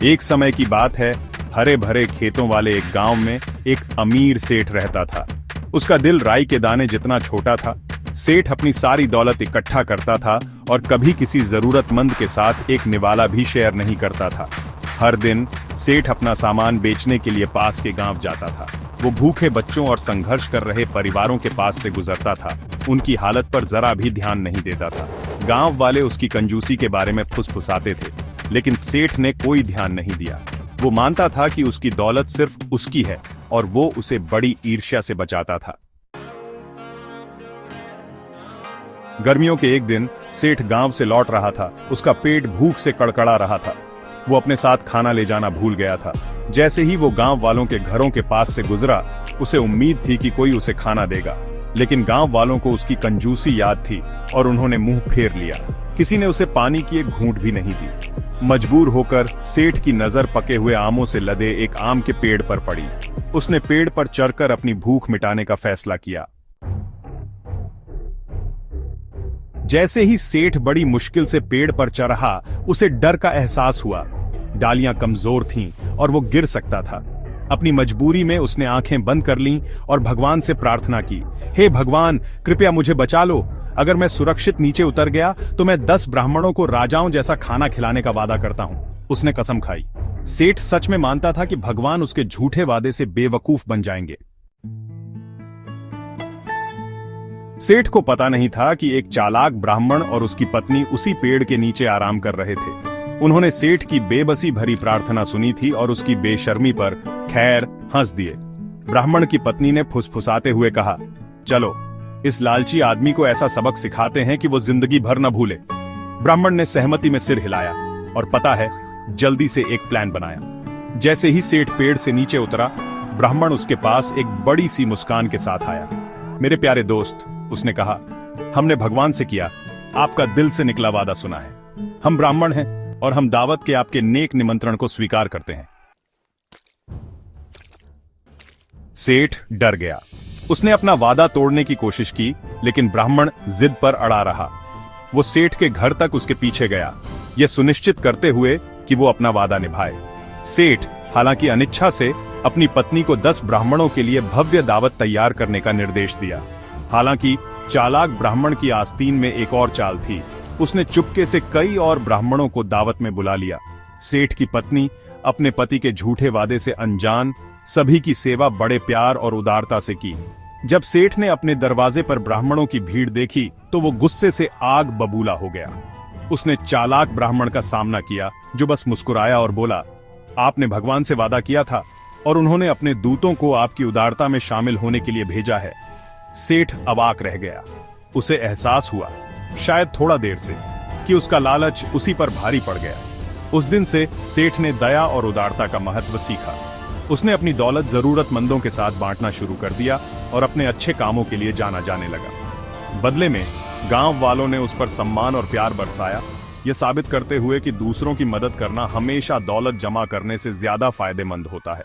एक समय की बात है, हरे भरे खेतों वाले एक गांव में एक अमीर सेठ रहता था। उसका दिल राई के दाने जितना छोटा था। सेठ अपनी सारी दौलत इकट्ठा करता था और कभी किसी जरूरतमंद के साथ एक निवाला भी शेयर नहीं करता था। हर दिन सेठ अपना सामान बेचने के लिए पास के गांव जाता था। वो भूखे बच्चों और संघर्ष कर रहे परिवारों के पास से गुजरता था। उनकी हालत पर जरा भी ध्यान नहीं देता था। गांव वाले उसकी कंजूसी के बारे में फुसफुसाते थे, लेकिन सेठ ने कोई ध्यान नहीं दिया। वो मानता था कि उसकी दौलत सिर्फ उसकी है और वो उसे बड़ी ईर्ष्या से बचाता था। गर्मियों के एक दिन सेठ गांव से लौट रहा था। उसका पेट भूख से कड़कड़ा रहा था। वो अपने साथ खाना ले जाना भूल गया था। जैसे ही वो गांव वालों के घरों के पास से गुजरा, उसे उम्मीद थी कि कोई उसे खाना देगा, लेकिन गांव वालों को उसकी कंजूसी याद थी और उन्होंने मुंह फेर लिया। किसी ने उसे पानी की एक घूंट भी नहीं दी। मजबूर होकर सेठ की नजर पके हुए आमों से लदे एक आम के पेड़ पर पड़ी। उसने पेड़ पर चढ़कर अपनी भूख मिटाने का फैसला किया। जैसे ही सेठ बड़ी मुश्किल से पेड़ पर चढ़ा, उसे डर का एहसास हुआ। डालियां कमजोर थीं और वो गिर सकता था। अपनी मजबूरी में उसने आंखें बंद कर लीं और भगवान से प्रार्थना की, हे भगवान, कृपया मुझे बचा लो। अगर मैं सुरक्षित नीचे उतर गया तो मैं 10 ब्राह्मणों को राजाओं जैसा खाना खिलाने का वादा करता हूं। उसने कसम खाई। सेठ सच में मानता था कि भगवान उसके झूठे वादे से बेवकूफ बन जाएंगे। सेठ को पता नहीं था कि एक चालाक ब्राह्मण और उसकी पत्नी उसी पेड़ के नीचे आराम कर रहे थे। उन्होंने सेठ की बेबसी भरी प्रार्थना सुनी थी और उसकी बेशर्मी पर खैर हंस दिए। ब्राह्मण की पत्नी ने फुसफुसाते हुए कहा, चलो इस लालची आदमी को ऐसा सबक सिखाते हैं कि वो जिंदगी भर न भूले। ब्राह्मण ने सहमति में सिर हिलाया और पता है, जल्दी से एक प्लान बनाया। जैसे ही सेठ पेड़ से नीचे उतरा, ब्राह्मण उसके पास एक बड़ी सी मुस्कान के साथ आया। मेरे प्यारे दोस्त, उसने कहा, हमने भगवान से किया आपका दिल से निकला वादा सुना है। हम ब्राह्मण हैं और हम दावत के आपके नेक निमंत्रण को स्वीकार करते हैं। सेठ डर गया। उसने अपना वादा तोड़ने की कोशिश की, लेकिन ब्राह्मण जिद पर अड़ा रहा। वो सेठ के घर तक उसके पीछे गया, यह सुनिश्चित करते हुए कि वो अपना वादा निभाए। सेठ हालांकि अनिच्छा से अपनी पत्नी को 10 ब्राह्मणों के लिए भव्य दावत तैयार करने का निर्देश दिया। हालांकि चालाक ब्राह्मण की आस्तीन में एक और चाल थी। उसने चुपके से कई और ब्राह्मणों को दावत में बुला लिया। सेठ की पत्नी अपने पति के झूठे वादे से अनजान सभी की सेवा बड़े प्यार और उदारता से की। जब सेठ ने अपने दरवाजे पर ब्राह्मणों की भीड़ देखी तो वो गुस्से से आग बबूला हो गया। उसने चालाक ब्राह्मण का सामना किया, जो बस मुस्कुराया और बोला, आपने भगवान से वादा किया था और उन्होंने अपने दूतों को आपकी उदारता में शामिल होने के लिए भेजा है। सेठ अवाक रह गया। उसे एहसास हुआ, शायद थोड़ा देर से, कि उसका लालच उसी पर भारी पड़ गया। उस दिन से सेठ ने दया और उदारता का महत्व सीखा। उसने अपनी दौलत जरूरतमंदों के साथ बांटना शुरू कर दिया और अपने अच्छे कामों के लिए जाना जाने लगा। बदले में गांव वालों ने उस पर सम्मान और प्यार बरसाया, यह साबित करते हुए कि दूसरों की मदद करना हमेशा दौलत जमा करने से ज्यादा फायदेमंद होता है।